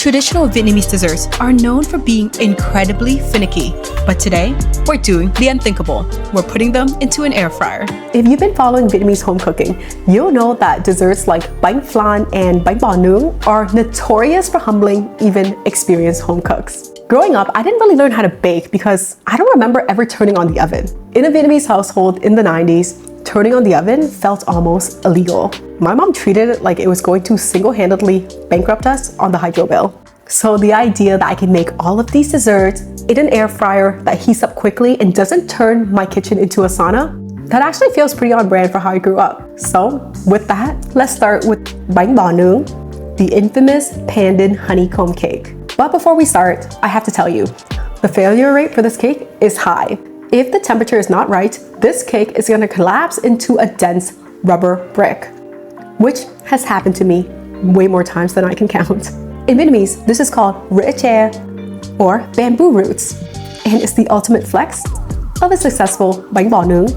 Traditional Vietnamese desserts are known for being incredibly finicky, but today, we're doing the unthinkable. We're putting them into an air fryer. If you've been following Vietnamese home cooking, you'll know that desserts like Bánh, Flan, and Bánh Nuong are notorious for humbling even experienced home cooks. Growing up, I didn't really learn how to bake because I don't remember ever turning on the oven. In a Vietnamese household in the 90s, turning on the oven felt almost illegal. My mom treated it like it was going to single-handedly bankrupt us on the hydro bill. So the idea that I can make all of these desserts in an air fryer that heats up quickly and doesn't turn my kitchen into a sauna, that actually feels pretty on brand for how I grew up. So with that, let's start with Bánh Nuong, the infamous Pandan Honeycomb cake. But before we start, I have to tell you, the failure rate for this cake is high. If the temperature is not right, this cake is going to collapse into a dense rubber brick, which has happened to me way more times than I can count. In Vietnamese, this is called rễ tre or bamboo roots, and it's the ultimate flex of a successful Bánh Nuong.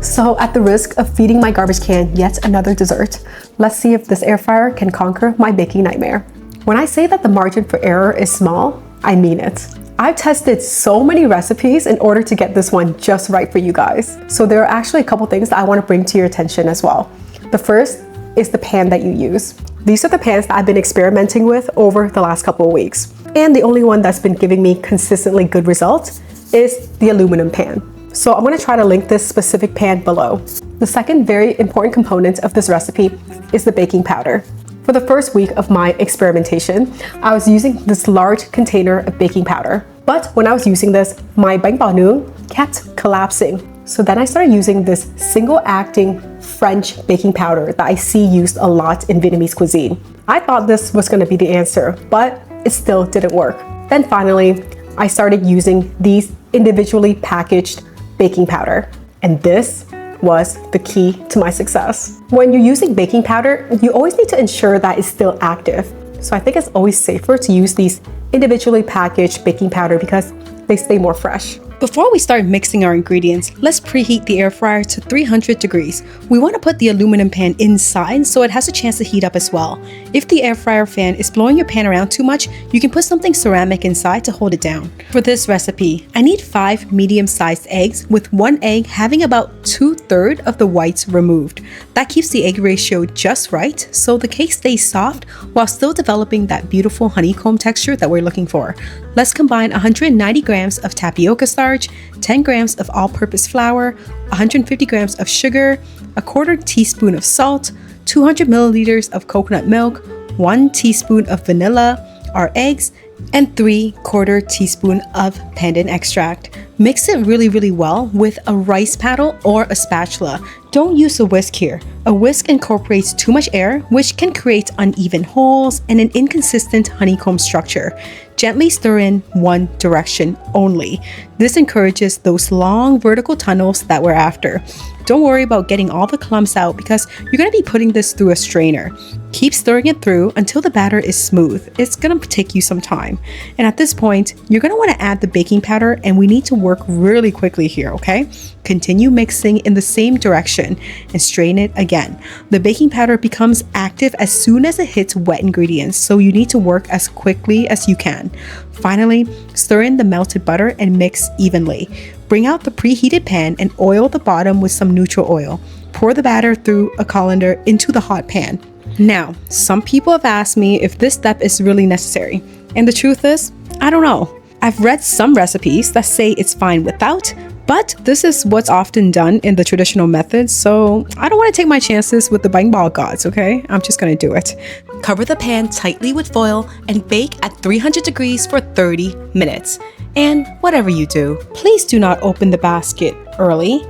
So at the risk of feeding my garbage can yet another dessert, let's see if this air fryer can conquer my baking nightmare. When I say that the margin for error is small, I mean it. I've tested so many recipes in order to get this one just right for you guys. So there are actually a couple things that I want to bring to your attention as well. The first is the pan that you use. These are the pans that I've been experimenting with over the last couple of weeks. And the only one that's been giving me consistently good results is the aluminum pan. So I'm going to try to link this specific pan below. The second very important component of this recipe is the baking powder. For the first week of my experimentation, I was using this large container of baking powder. But when I was using this, my Bánh Nuong kept collapsing. So then I started using this single-acting French baking powder that I see used a lot in Vietnamese cuisine. I thought this was going to be the answer, but it still didn't work. Then finally, I started using these individually packaged baking powder. And this was the key to my success. When you're using baking powder, you always need to ensure that it's still active. So I think it's always safer to use these individually packaged baking powder because they stay more fresh. Before we start mixing our ingredients, let's preheat the air fryer to 300 degrees. We want to put the aluminum pan inside so it has a chance to heat up as well. If the air fryer fan is blowing your pan around too much, you can put something ceramic inside to hold it down. For this recipe, I need 5 medium-sized eggs with 1 egg having about 2/3 of the whites removed. That keeps the egg ratio just right so the cake stays soft while still developing that beautiful honeycomb texture that we're looking for. Let's combine 190 grams of tapioca starch, 10 grams of all-purpose flour, 150 grams of sugar, a 1/4 teaspoon of salt, 200 milliliters of coconut milk, 1 teaspoon of vanilla, our eggs, and 3/4 teaspoon of pandan extract. Mix it really well with a rice paddle or a spatula. Don't use a whisk here. A whisk incorporates too much air, which can create uneven holes and an inconsistent honeycomb structure. Gently stir in one direction only. This encourages those long vertical tunnels that we're after. Don't worry about getting all the clumps out because you're going to be putting this through a strainer. Keep stirring it through until the batter is smooth. It's going to take you some time. And at this point, you're going to want to add the baking powder and we need to work really quickly here, okay? Continue mixing in the same direction and strain it again. The baking powder becomes active as soon as it hits wet ingredients, so you need to work as quickly as you can. Finally, stir in the melted butter and mix evenly. Bring out the preheated pan and oil the bottom with some neutral oil. Pour the batter through a colander into the hot pan. Now, some people have asked me if this step is really necessary, and the truth is, I don't know. I've read some recipes that say it's fine without, but this is what's often done in the traditional methods, so I don't want to take my chances with the Bánh gods, okay? I'm just gonna do it. Cover the pan tightly with foil and bake at 300 degrees for 30 minutes. And whatever you do, please do not open the basket early.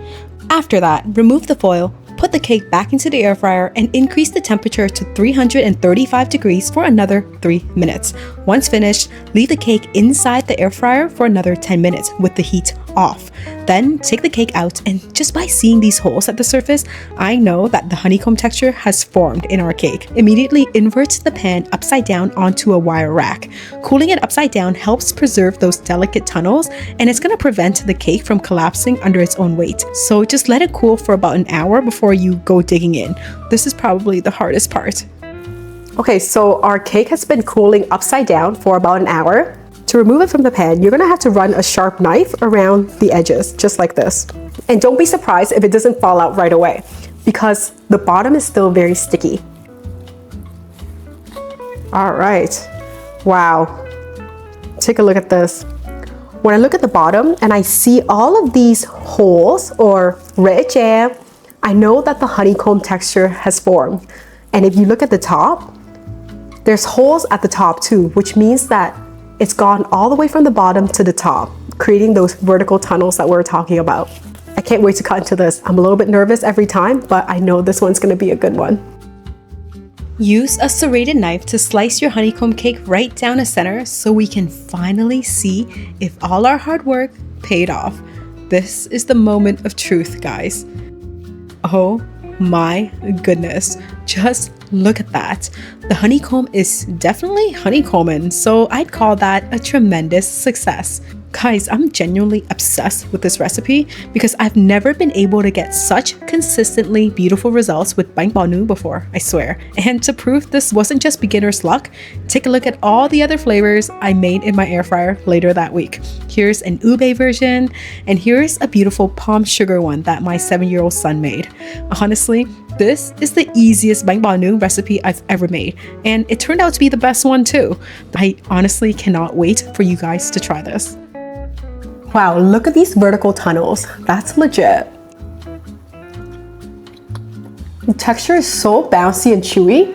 After that, remove the foil, put the cake back into the air fryer and increase the temperature to 335 degrees for another 3 minutes. Once finished, leave the cake inside the air fryer for another 10 minutes with the heat off. Then take the cake out, and just by seeing these holes at the surface, I know that the honeycomb texture has formed in our cake. Immediately invert the pan upside down onto a wire rack. Cooling it upside down helps preserve those delicate tunnels, and it's going to prevent the cake from collapsing under its own weight. So just let it cool for about an hour before you go digging in. This is probably the hardest part. Okay, so our cake has been cooling upside down for about an hour. To remove it from the pan, you're gonna have to run a sharp knife around the edges, just like this. And don't be surprised if it doesn't fall out right away, because the bottom is still very sticky. All right, wow. Take a look at this. When I look at the bottom and I see all of these holes or red jam, I know that the honeycomb texture has formed. And if you look at the top, there's holes at the top too, which means that it's gone all the way from the bottom to the top, creating those vertical tunnels that we're talking about. I can't wait to cut into this. I'm a little bit nervous every time, but I know this one's gonna be a good one. Use a serrated knife to slice your honeycomb cake right down the center so we can finally see if all our hard work paid off. This is the moment of truth, guys. Oh my goodness, just look at that. The honeycomb is definitely honeycombing, so I'd call that a tremendous success. Guys, I'm genuinely obsessed with this recipe because I've never been able to get such consistently beautiful results with Banh before, I swear. And to prove this wasn't just beginner's luck, take a look at all the other flavors I made in my air fryer later that week. Here's an ube version, and here's a beautiful palm sugar one that my 7-year-old son made. Honestly, this is the easiest Banh recipe I've ever made, and it turned out to be the best one too. I honestly cannot wait for you guys to try this. Wow, look at these vertical tunnels. That's legit. The texture is so bouncy and chewy.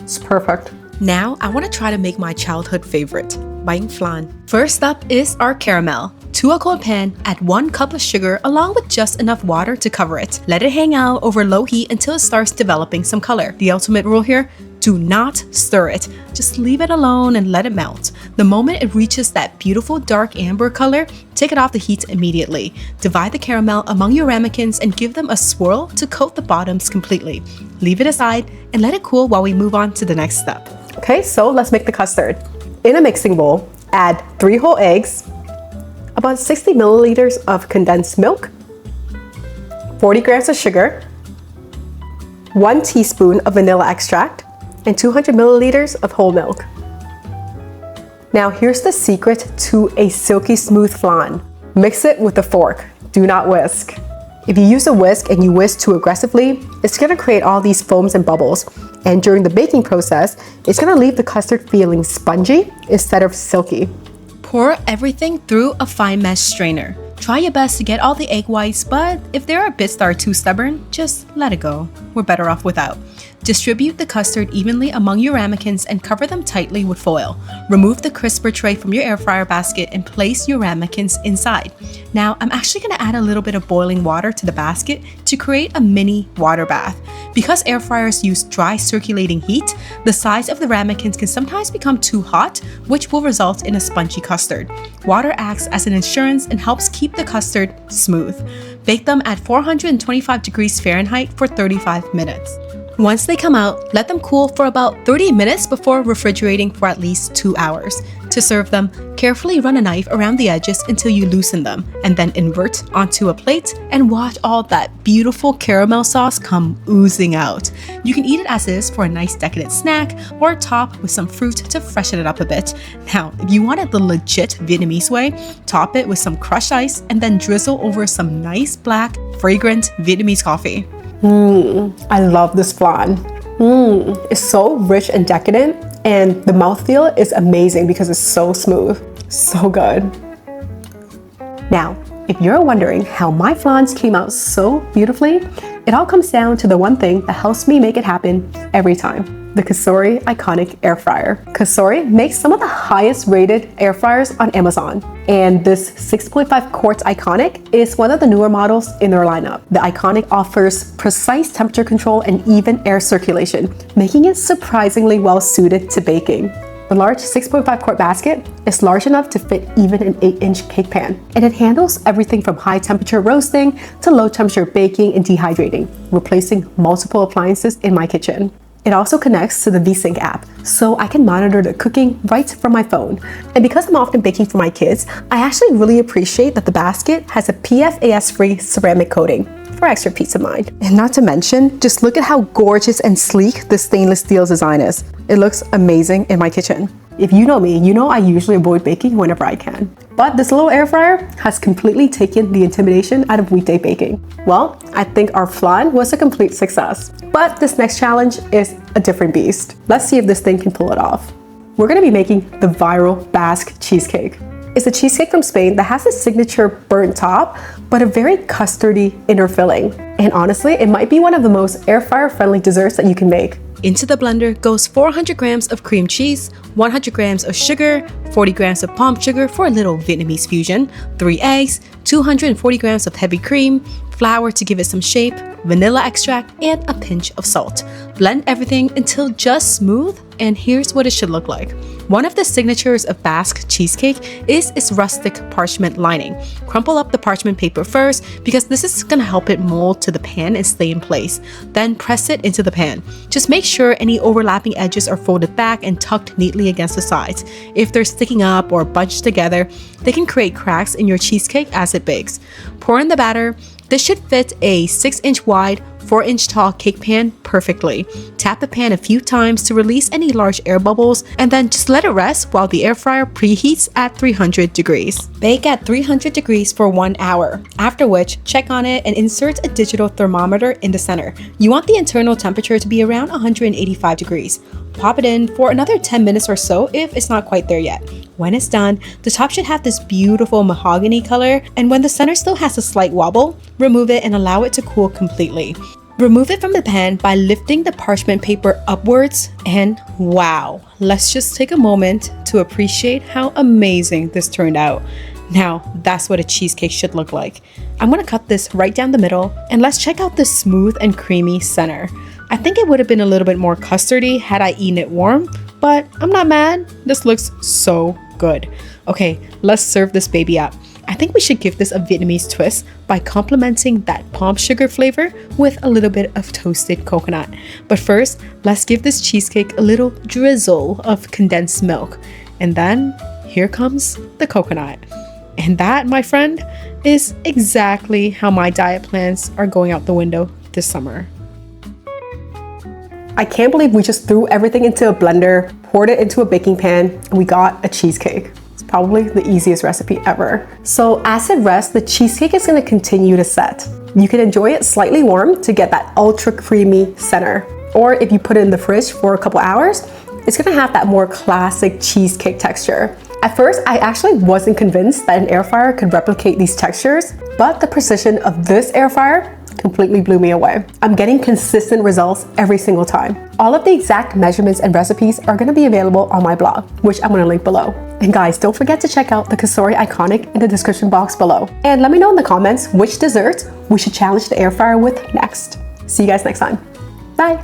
It's perfect. Now, I want to try to make my childhood favorite, Bánh Flan. First up is our caramel. To a cold pan, add 1 cup of sugar along with just enough water to cover it. Let it hang out over low heat until it starts developing some color. The ultimate rule here, do not stir it. Just leave it alone and let it melt. The moment it reaches that beautiful dark amber color, take it off the heat immediately. Divide the caramel among your ramekins and give them a swirl to coat the bottoms completely. Leave it aside and let it cool while we move on to the next step. Okay, so let's make the custard. In a mixing bowl, add 3 whole eggs, about 60 milliliters of condensed milk, 40 grams of sugar, 1 teaspoon of vanilla extract, and 200 milliliters of whole milk. Now here's the secret to a silky smooth flan. Mix it with a fork. Do not whisk. If you use a whisk and you whisk too aggressively, it's gonna create all these foams and bubbles. And during the baking process, it's gonna leave the custard feeling spongy instead of silky. Pour everything through a fine mesh strainer. Try your best to get all the egg whites, but if there are bits that are too stubborn, just let it go. We're better off without. Distribute the custard evenly among your ramekins and cover them tightly with foil. Remove the crisper tray from your air fryer basket and place your ramekins inside. Now, I'm actually going to add a little bit of boiling water to the basket to create a mini water bath. Because air fryers use dry circulating heat, the sides of the ramekins can sometimes become too hot, which will result in a spongy custard. Water acts as an insurance and helps keep the custard smooth. Bake them at 425 degrees Fahrenheit for 35 minutes. Once they come out, let them cool for about 30 minutes before refrigerating for at least 2 hours. To serve them, carefully run a knife around the edges until you loosen them, and then invert onto a plate and watch all that beautiful caramel sauce come oozing out. You can eat it as is for a nice decadent snack, or top with some fruit to freshen it up a bit. Now, if you want it the legit Vietnamese way, top it with some crushed ice and then drizzle over some nice black, fragrant Vietnamese coffee. I love this flan. It's so rich and decadent, and the mouthfeel is amazing because it's so smooth. So good. Now, if you're wondering how my flans came out so beautifully, it all comes down to the one thing that helps me make it happen every time. The Cosori Iconic Air Fryer. Cosori makes some of the highest rated air fryers on Amazon, and this 6.5 quarts Iconic is one of the newer models in their lineup. The Iconic offers precise temperature control and even air circulation, making it surprisingly well suited to baking. The large 6.5 quart basket is large enough to fit even an 8-inch cake pan, and it handles everything from high temperature roasting to low temperature baking and dehydrating, replacing multiple appliances in my kitchen. It also connects to the VSync app, so I can monitor the cooking right from my phone. And because I'm often baking for my kids, I actually really appreciate that the basket has a PFAS-free ceramic coating. for extra peace of mind. And not to mention, just look at how gorgeous and sleek the stainless steel design is. It looks amazing in my kitchen. If you know me, you know I usually avoid baking whenever I can. But this little air fryer has completely taken the intimidation out of weekday baking. Well, I think our flan was a complete success. But this next challenge is a different beast. Let's see if this thing can pull it off. We're gonna be making the viral Basque cheesecake. It's a cheesecake from Spain that has a signature burnt top, but a very custardy inner filling. And honestly, it might be one of the most air fryer friendly desserts that you can make. Into the blender goes 400 grams of cream cheese, 100 grams of sugar, 40 grams of palm sugar for a little Vietnamese fusion, 3 eggs, 240 grams of heavy cream, flour to give it some shape, vanilla extract, and a pinch of salt. Blend everything until just smooth, and here's what it should look like. One of the signatures of Basque cheesecake is its rustic parchment lining. Crumple up the parchment paper first because this is gonna help it mold to the pan and stay in place. Then press it into the pan. Just make sure any overlapping edges are folded back and tucked neatly against the sides. If they're sticking up or bunched together, they can create cracks in your cheesecake as it bakes. Pour in the batter. This should fit a 6-inch wide, 4-inch tall cake pan perfectly. Tap the pan a few times to release any large air bubbles, and then just let it rest while the air fryer preheats at 300 degrees. Bake at 300 degrees for 1 hour, after which check on it and insert a digital thermometer in the center. You want the internal temperature to be around 185 degrees. Pop it in for another 10 minutes or so if it's not quite there yet. When it's done, the top should have this beautiful mahogany color, and when the center still has a slight wobble, remove it and allow it to cool completely. Remove it from the pan by lifting the parchment paper upwards, and wow, let's just take a moment to appreciate how amazing this turned out. Now, that's what a cheesecake should look like. I'm gonna cut this right down the middle, and let's check out the smooth and creamy center. I think it would have been a little bit more custardy had I eaten it warm, but I'm not mad. This looks so good. Okay, let's serve this baby up. I think we should give this a Vietnamese twist by complementing that palm sugar flavor with a little bit of toasted coconut. But first, let's give this cheesecake a little drizzle of condensed milk. And then here comes the coconut. And that, my friend, is exactly how my diet plans are going out the window this summer. I can't believe we just threw everything into a blender, poured it into a baking pan, and we got a cheesecake. It's probably the easiest recipe ever. So as it rests, the cheesecake is gonna continue to set. You can enjoy it slightly warm to get that ultra creamy center. Or if you put it in the fridge for a couple hours, it's gonna have that more classic cheesecake texture. At first, I actually wasn't convinced that an air fryer could replicate these textures, but the precision of this air fryer completely blew me away. I'm getting consistent results every single time. All of the exact measurements and recipes are gonna be available on my blog, which I'm gonna link below. And guys, don't forget to check out the Kasori Iconic in the description box below. And let me know in the comments which dessert we should challenge the air fryer with next. See you guys next time. Bye.